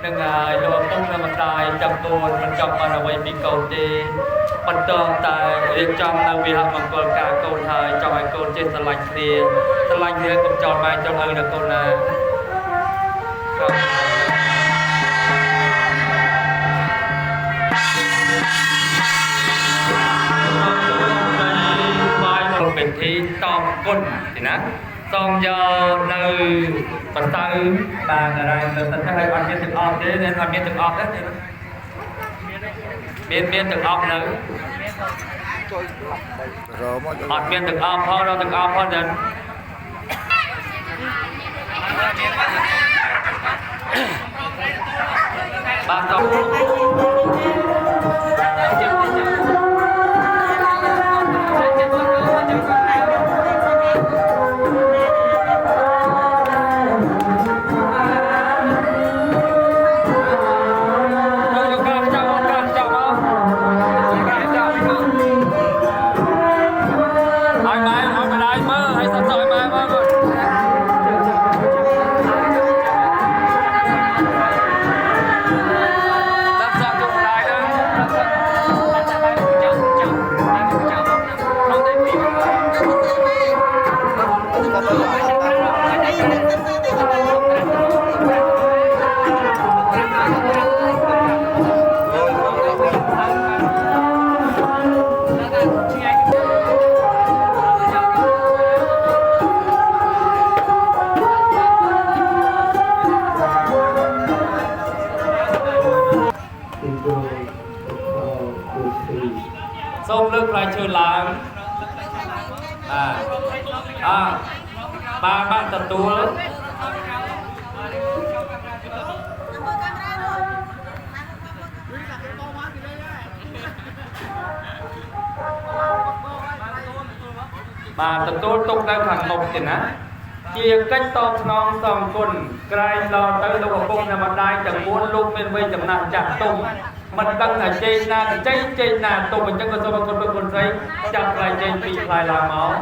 នឹងហើយលោកពុកនៅម្ដាយចាំតូនមិនចង់បានអ្វីពីកូនទេបន្តតែរៀបចំនៅវិហមង្គលការកូនហើយចង់ឲ្យកូនចេះស្រឡាញ់គ្នាកុំចោលម៉ែចោលឪនៅកូនណាเป็นที่ต้องก้นสินะต้องยอនៅបន្ទៅបានอะไรទៅតែឲ្យអត់មានទឹកអប់ទេnênអត់មានទឹកអប់ទេមានទឹកអប់នៅអត់មានទឹកអប់ផងដល់ទឹកអប់ផងទៅបាទទៅសូមលើកផ្លែឈើឡើងបានទទួលបាទទទួលទុកនៅខាងមុខទេណាជាកិច្ចតបស្នងសងគុណក្រែងដល់ទៅលោកឪពុកនិងម្ដាយទាំង4លោកមានវ័យចំណាស់ចាស់ទុំមិនដឹងថាជ័យណាជ័យណាទុំអញ្ចឹងក៏សូមអរគុណលោកគុណស្រីចាប់ផ្លែជ័យ2ផ្លែឡើងមក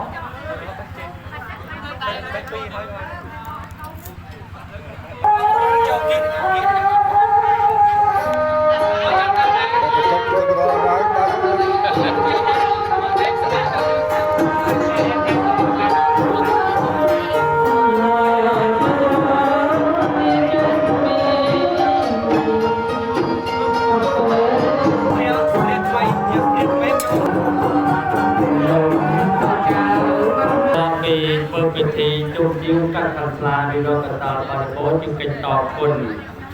ធ្វើពិធីជួបជិះកាត់ខាងស្លាឬរកកតាបរិបូរជាកិច្ចតបគុណ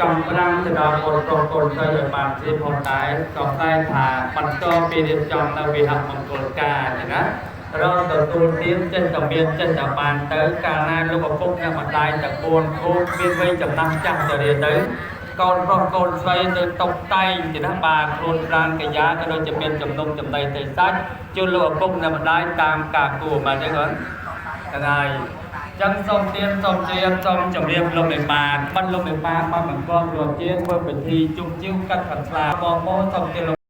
ចំប្រាំទៅដល់កូនប្រុសកូនស្រីឲ្យបានជាផងដែរក៏តែថាបន្តពីរៀបចំនៅវិហមង្គលការណារកទទួលទានចិត្តតែមានចិត្តតែបានទៅកាលណាលោកឪពុកនិងម្ដាយទាំង4គូមានវ័យចំណាស់ចាស់ទៅទៅកូនប្រុសកូនស្រីទៅតុបតែងជាណាបាទខ្លួនប្រាណកាយាក៏ដូចជាមានចំណុំចំណៃទៅសាច់ជូនលោកឪពុកនិងម្ដាយតាមការគួរបាទចឹងគាត់ហើយចឹងសូមទានសូមជ្រាបសូមជម្រាបលោកមេបានលោកមេបានបានបង្កប់រួមជាធ្វើពិធីជុំជិះកាត់ខាត់ស្លាបងសូមទាន